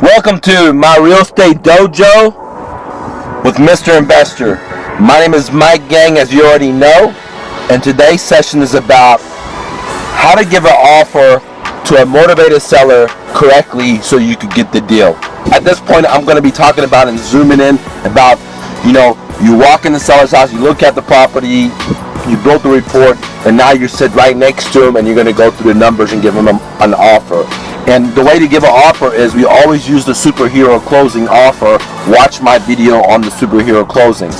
Welcome to my real estate dojo with Mr. Investor. My name is Mike Gang, as you already know, and today's session is about how to give an offer to a motivated seller correctly so you could get the deal. At this point, I'm going to be talking about and zooming in about, you walk in the seller's house, you look at the property, you build the report, and now you sit right next to him and you're going to go through the numbers and give him an offer. And the way to give an offer is we always use the superhero closing offer. Watch my video on the superhero closing.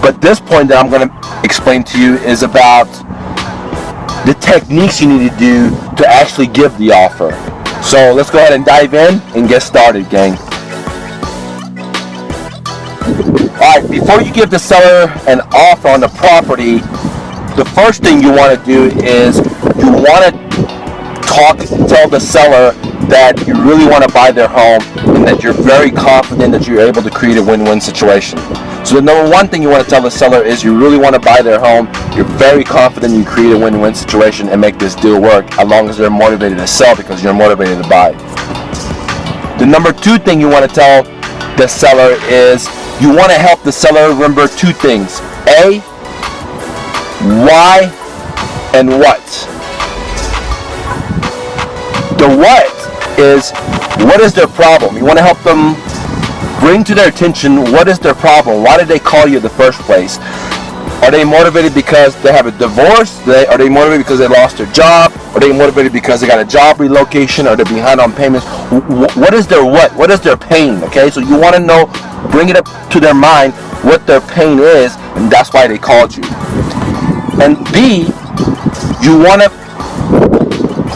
But this point that I'm going to explain to you is about the techniques you need to do to actually give the offer. So let's go ahead and dive in and get started, gang. Alright, before you give the seller an offer on the property, the first thing you want to do is you want to tell the seller that you really want to buy their home and that you're very confident that you're able to create a win-win situation. So the number one thing you want to tell the seller is you really want to buy their home, you're very confident you create a win-win situation and make this deal work as long as they're motivated to sell because you're motivated to buy. The number two thing you want to tell the seller is you want to help the seller remember two things: A, why, and what. The what is their problem? You want to help them bring to their attention what is their problem. Why did they call you in the first place? Are they motivated because they have a divorce? Are they motivated because they lost their job? Are they motivated because they got a job relocation? Are they behind on payments? What is their what? What is their pain? Okay, so you want to know, bring it up to their mind what their pain is, and that's why they called you. And B, you want to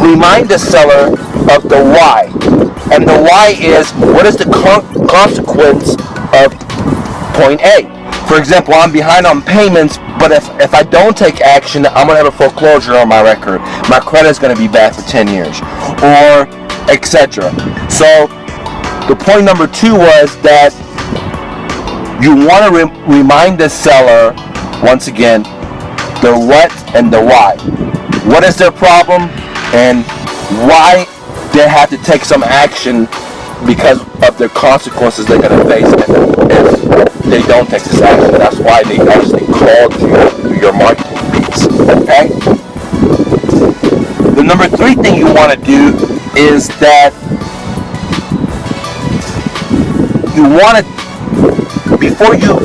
remind the seller of the why. And the why is, what is the consequence of point A? For example, I'm behind on payments, but if I don't take action, I'm going to have a foreclosure on my record. My credit is going to be bad for 10 years, or etc. So the point number two was that you want to remind the seller, once again, the what and the why. What is their problem and why they have to take some action because of the consequences they're going to face if they don't take this action. That's why they actually called you through your marketing piece. Okay? The number three thing you want to do is that you want to, before you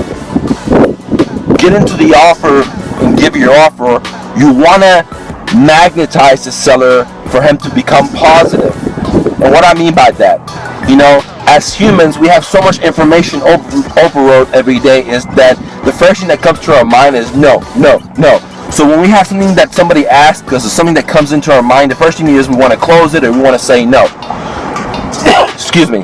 get into the offer and give your offer, you want to magnetize the seller for him to become positive. And what I mean by that, as humans, we have so much information overload every day, is that the first thing that comes to our mind is no. So when we have something that somebody asks us or something that comes into our mind, the first thing is we want to close it or we want to say no. Excuse me.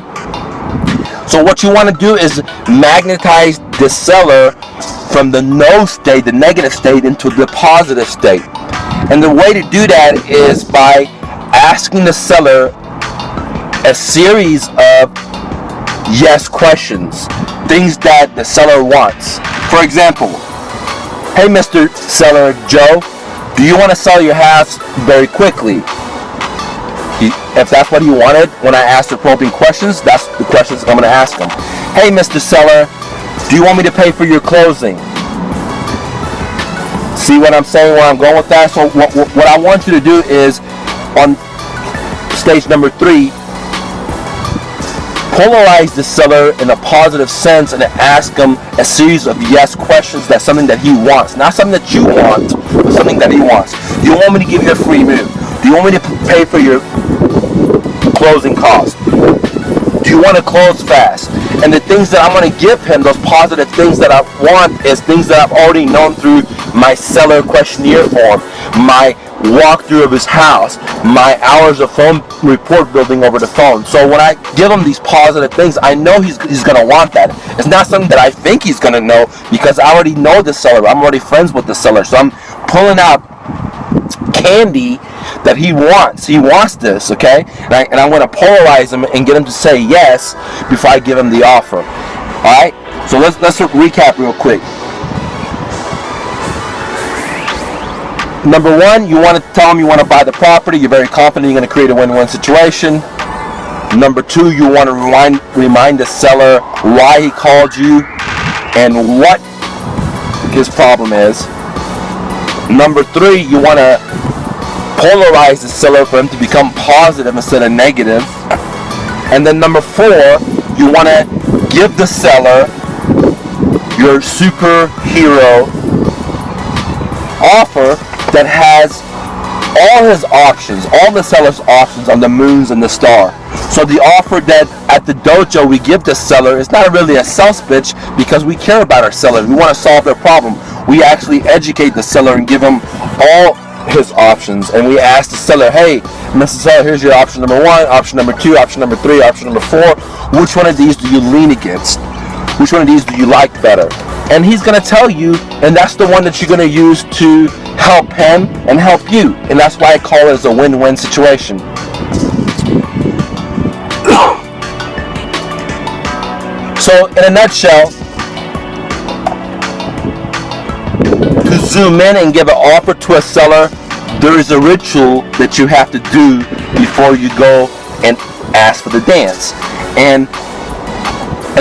So what you want to do is magnetize the seller from the no state, the negative state, into the positive state. And the way to do that is by asking the seller a series of yes questions, things that the seller wants. For example, hey Mr. Seller Joe, do you want to sell your house very quickly? If that's what he wanted, when I ask the probing questions, that's the questions I'm going to ask him. Hey Mr. Seller, do you want me to pay for your closing? See what I'm saying, where I'm going with that? So what I want you to do is, on stage number three, polarize the seller in a positive sense and ask him a series of yes questions. That's something that he wants. Not something that you want, but something that he wants. Do you want me to give you a free move? Do you want me to pay for your closing costs? Do you want to close fast? And the things that I'm going to give him, those positive things that I want, is things that I've already known through my seller questionnaire form, my walkthrough of his house, my hours of phone report building over the phone. So when I give him these positive things, I know he's going to want that. It's not something that I think he's going to know because I already know the seller. I'm already friends with the seller. So I'm pulling out candy that he wants. He wants this, okay? And I'm going to polarize him and get him to say yes before I give him the offer. All right? So let's recap real quick. Number one, you want to tell him you want to buy the property. You're very confident you're going to create a win-win situation. Number two, you want to remind the seller why he called you and what his problem is. Number three, you want to polarize the seller for him to become positive instead of negative. And then number four, you want to give the seller your superhero offer that has all his options, all the seller's options on the moons and the star. So the offer that at the dojo we give the seller is not really a sales pitch, because we care about our sellers. We want to solve their problem. We actually educate the seller and give him all his options, and we ask the seller, hey, Mr. Seller, here's your option number one, option number two, option number three, option number four. Which one of these do you lean against? Which one of these do you like better? And he's going to tell you, and that's the one that you're going to use to help him and help you. And that's why I call it as a win-win situation. So in a nutshell, to zoom in and give an offer to a seller, there is a ritual that you have to do before you go and ask for the dance. And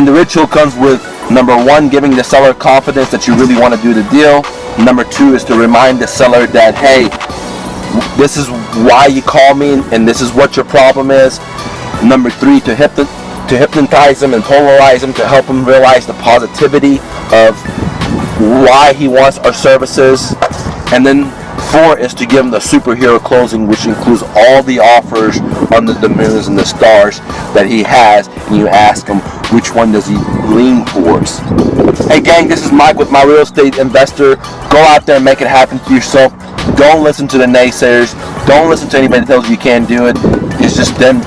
the ritual comes with, number one, giving the seller confidence that you really want to do the deal. Number two is to remind the seller that, hey, this is why you call me and this is what your problem is. Number three, to hypnotize him and polarize him to help him realize the positivity of why he wants our services. And then four is to give him the superhero closing, which includes all the offers under the moons and the stars that he has, and you ask him which one does he lean towards. Hey gang, this is Mike with My Real Estate Investor. Go out there and make it happen to yourself. Don't listen to the naysayers. Don't listen to anybody that tells you can't do it. It's just them.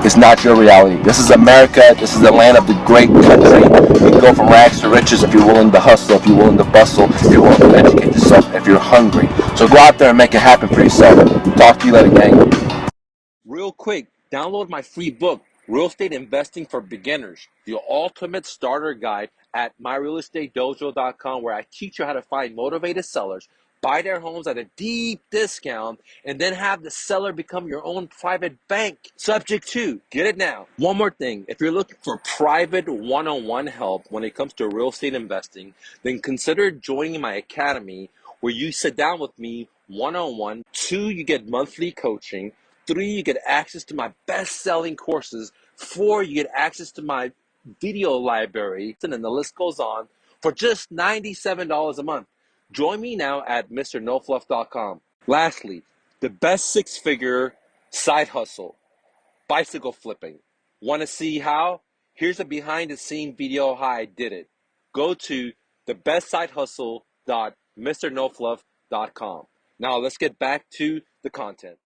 It's not your reality. This is America. This is the land of the great country. You can go from rags to riches if you're willing to hustle, if you're willing to bustle, if you're willing to educate yourself, if you're hungry. So go out there and make it happen for yourself. Talk to you later, gang. Real quick, download my free book, Real Estate Investing for Beginners, the ultimate starter guide at myrealestatedojo.com, where I teach you how to find motivated sellers, buy their homes at a deep discount, and then have the seller become your own private bank. Subject to, get it now. One more thing, if you're looking for private one-on-one help when it comes to real estate investing, then consider joining my academy, where you sit down with me one-on-one. 2, you get monthly coaching. 3, you get access to my best-selling courses. 4, you get access to my video library, and then the list goes on, for just $97 a month. Join me now at MrNoFluff.com. Lastly, the best six-figure side hustle, bicycle flipping. Want to see how? Here's a behind-the-scene video how I did it. Go to thebestsidehustle.mrnofluff.com. Now let's get back to the content.